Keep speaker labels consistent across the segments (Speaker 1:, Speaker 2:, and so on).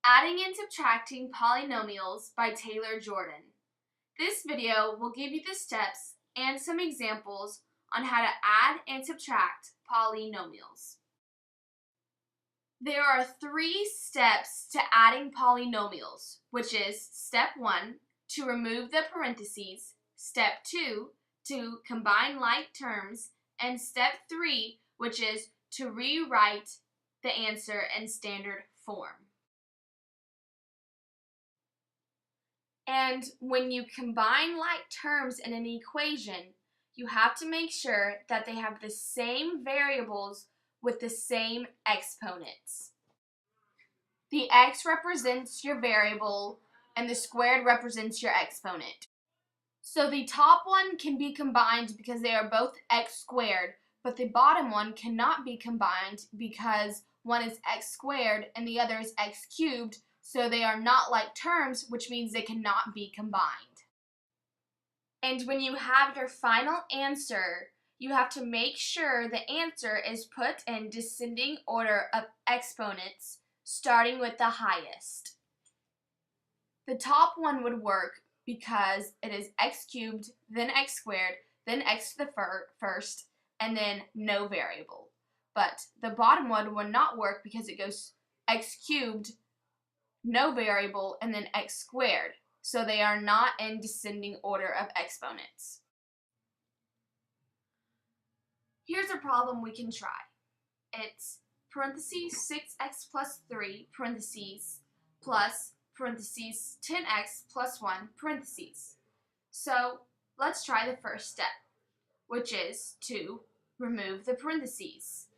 Speaker 1: Adding and Subtracting Polynomials by Taylor Jordan. This video will give you the steps and some examples on how to add and subtract polynomials. There are 3 steps to adding polynomials, which is step 1, to remove the parentheses, step 2, to combine like terms, and step 3, which is to rewrite the answer in standard form. And when you combine like terms in an equation, you have to make sure that they have the same variables with the same exponents. The x represents your variable and the squared represents your exponent. So the top one can be combined because they are both x squared, but the bottom one cannot be combined because one is x squared and the other is x cubed, so they are not like terms, which means they cannot be combined. And when you have your final answer, you have to make sure the answer is put in descending order of exponents, starting with the highest. The top one would work because it is x cubed, then x squared, then x to the first, and then no variable. But the bottom one would not work because it goes x cubed, no variable, and then x squared. So they are not in descending order of exponents. Here's a problem we can try. It's parentheses 6x plus 3 parentheses plus parentheses 10x plus 1 parentheses. So let's try the first step, which is to remove the parentheses.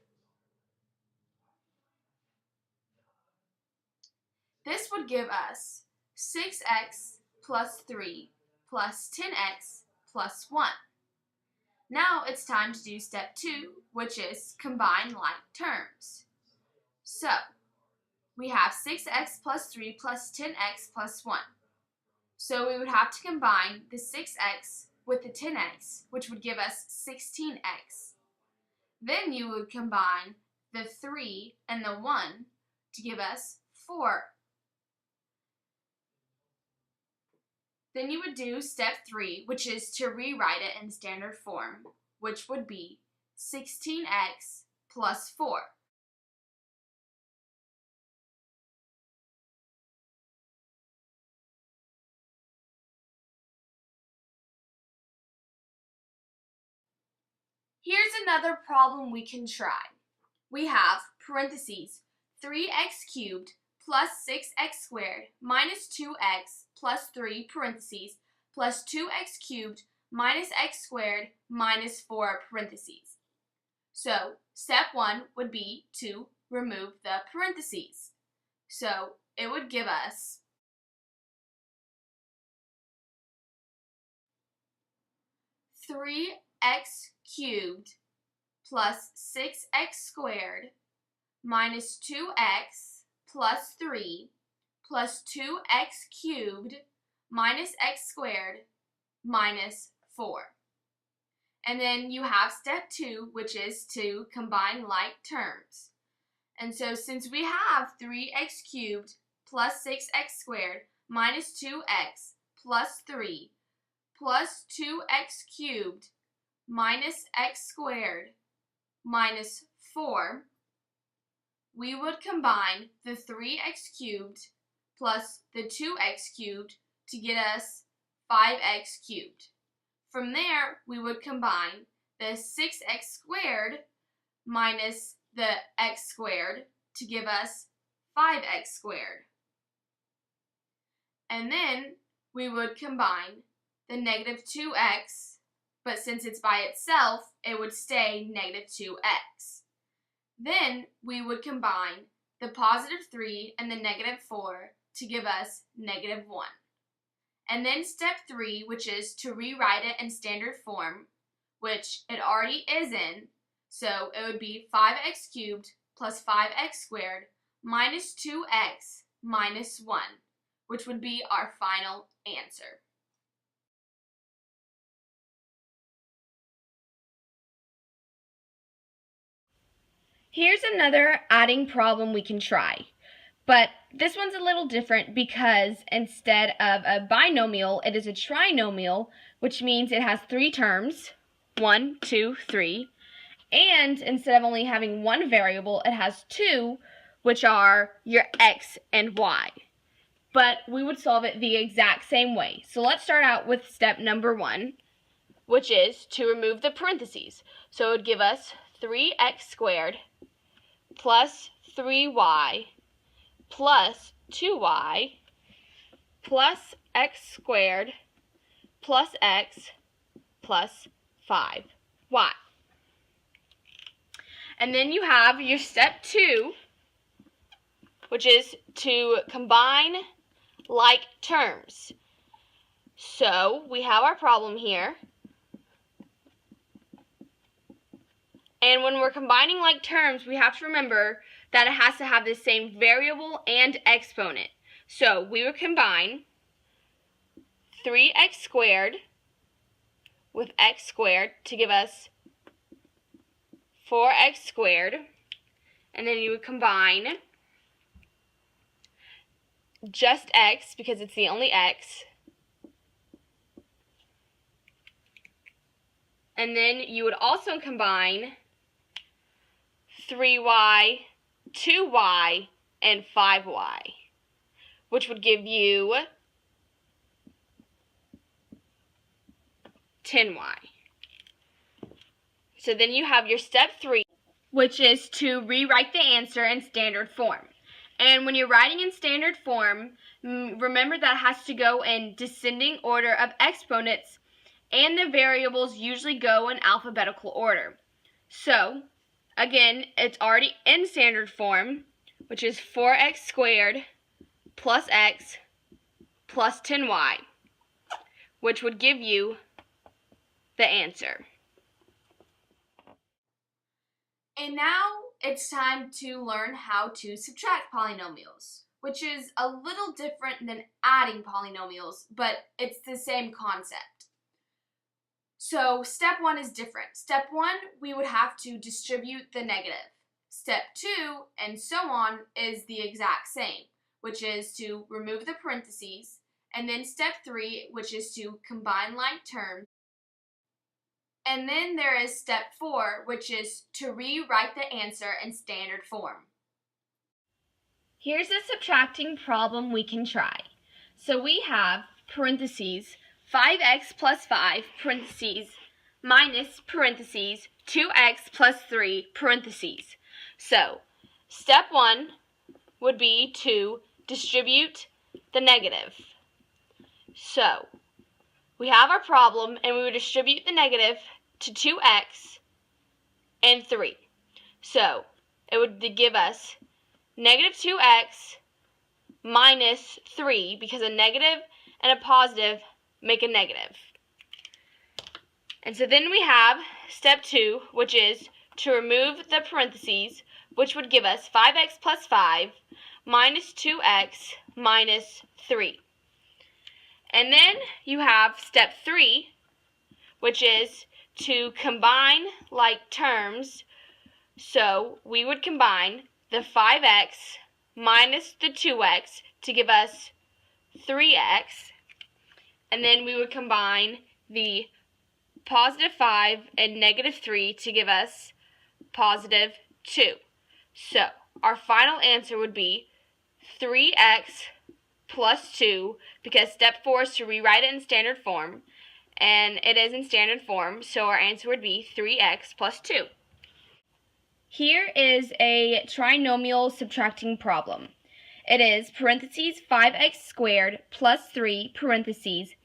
Speaker 1: This would give us 6x plus 3 plus 10x plus 1. Now it's time to do step 2, which is combine like terms. So we have 6x plus 3 plus 10x plus 1. So we would have to combine the 6x with the 10x, which would give us 16x. Then you would combine the 3 and the 1 to give us 4. Then you would do step 3, which is to rewrite it in standard form, which would be 16x plus 4. Here's another problem we can try. We have parentheses 3x cubed plus 6x squared minus 2x plus 3 parentheses plus 2x cubed minus x squared minus 4 parentheses. So step 1 would be to remove the parentheses. So it would give us 3x cubed plus 6x squared minus 2x plus 3 plus 2x cubed minus x squared minus 4. And then you have step 2, which is to combine like terms. And so since we have 3x cubed plus 6x squared minus 2x plus 3 plus 2x cubed minus x squared minus 4, we would combine the 3x cubed plus the 2x cubed to get us 5x cubed. From there, we would combine the 6x squared minus the x squared to give us 5x squared. And then we would combine the negative 2x, but since it's by itself, it would stay negative 2x. Then we would combine the positive 3 and the negative 4 to give us negative 1. And then step 3, which is to rewrite it in standard form, which it already is in, so it would be 5x cubed plus 5x squared minus 2x minus 1, which would be our final answer. Here's another adding problem we can try. But this one's a little different because instead of a binomial, it is a trinomial, which means it has 3 terms, 1, 2, 3. And instead of only having one variable, it has 2, which are your x and y. But we would solve it the exact same way. So let's start out with step number 1, which is to remove the parentheses. So it would give us 3x squared plus 3y plus 2y plus x squared plus x plus 5y. And then you have your step 2, which is to combine like terms. So we have our problem here. And when we're combining like terms, we have to remember that it has to have the same variable and exponent. So we would combine 3x squared with x squared to give us 4x squared. And then you would combine just x because it's the only x. And then you would also combine 3y, 2y, and 5y, which would give you 10y. So then you have your step 3, which is to rewrite the answer in standard form. And when you're writing in standard form, remember that it has to go in descending order of exponents, and the variables usually go in alphabetical order. So, again, it's already in standard form, which is 4x squared plus x plus 10y, which would give you the answer. And now it's time to learn how to subtract polynomials, which is a little different than adding polynomials, but it's the same concept. So step 1 is different. Step 1, we would have to distribute the negative. Step 2, and so on, is the exact same, which is to remove the parentheses. And then step 3, which is to combine like terms. And then there is step 4, which is to rewrite the answer in standard form. Here's a subtracting problem we can try. So we have parentheses 5x plus 5 parentheses minus parentheses 2x plus 3 parentheses. So step 1 would be to distribute the negative. So we have our problem, and we would distribute the negative to 2x and 3. So it would give us negative 2x minus 3, because a negative and a positive make a negative. And so then we have step 2, which is to remove the parentheses, which would give us 5x plus 5 minus 2x minus 3. And then you have step 3, which is to combine like terms. So we would combine the 5x minus the 2x to give us 3x. And then we would combine the positive 5 and negative 3 to give us positive 2. So our final answer would be 3x plus 2, because step 4 is to rewrite it in standard form, and it is in standard form, so our answer would be 3x plus 2. Here is a trinomial subtracting problem. It is parentheses 5x squared plus 3 parentheses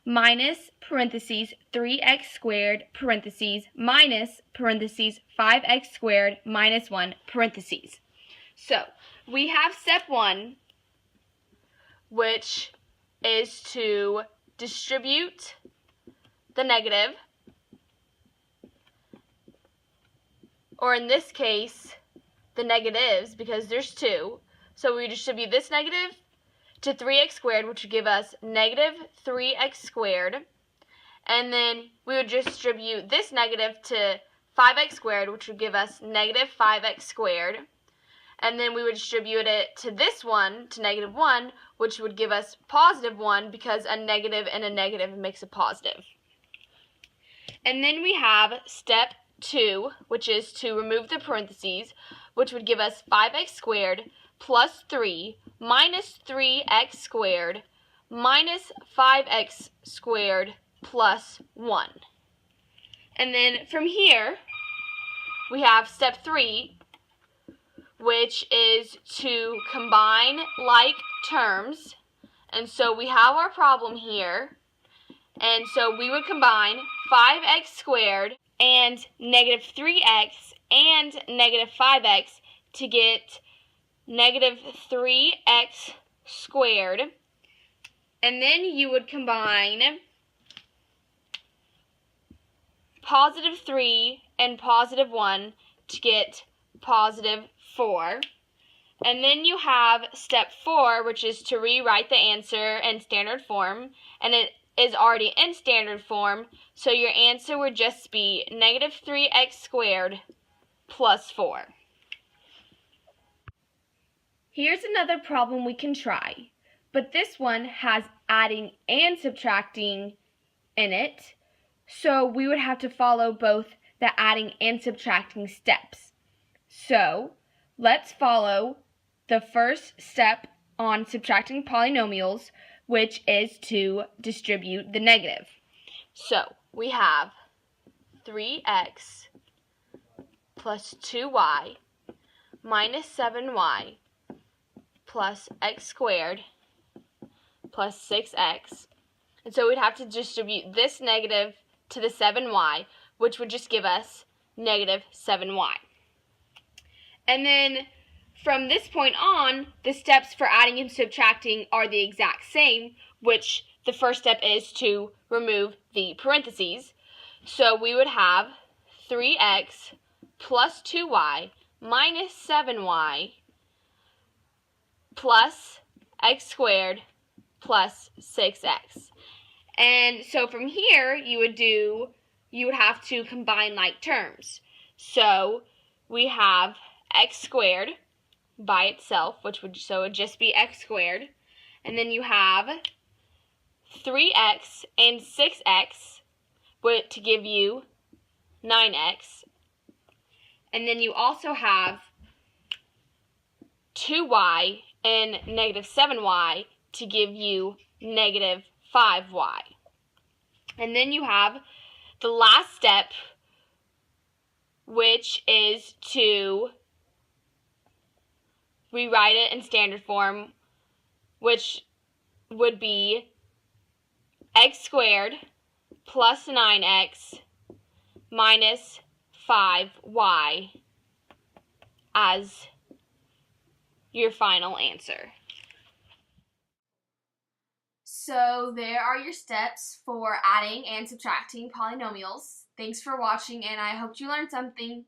Speaker 1: minus parentheses 3x squared parentheses minus parentheses 5x squared minus 1 parentheses. So we have step 1, which is to distribute the negative, or in this case, the negatives, because there's 2. So we distribute this negative to 3x squared, which would give us negative 3x squared. And then we would distribute this negative to 5x squared, which would give us negative 5x squared. and then we would distribute it to this one, to -1, which would give us +1 because a negative and a negative makes a positive. And then we have step 2, which is to remove the parentheses, which would give us 5x squared plus 3 minus 3x squared minus 5x squared plus 1. And then from here, we have step 3, which is to combine like terms. And so we have our problem here. And so we would combine 5x squared and -3x and -5x to get -3x squared. And then you would combine +3 and +1 to get +4. And then you have step 4, which is to rewrite the answer in standard form. And it is already in standard form, so your answer would just be -3x squared plus 4. Here's another problem we can try, but this one has adding and subtracting in it, so we would have to follow both the adding and subtracting steps. So let's follow the first step on subtracting polynomials, which is to distribute the negative. So we have 3x plus 2y minus 7y plus x squared plus 6x. And so we'd have to distribute this negative to the 7y, which would just give us -7y. And then from this point on, the steps for adding and subtracting are the exact same, which the first step is to remove the parentheses. So we would have 3x plus 2y minus 7y plus x squared plus 6x. And so from here, you would have to combine like terms. So we have x squared by itself, so it would just be x squared. And then you have 3x and 6x to give you 9x. And then you also have 2y and -7y to give you -5y. And then you have the last step, which is to rewrite it in standard form, which would be x squared plus 9x minus 5y as your final answer. So there are your steps for adding and subtracting polynomials. Thanks for watching, and I hope you learned something.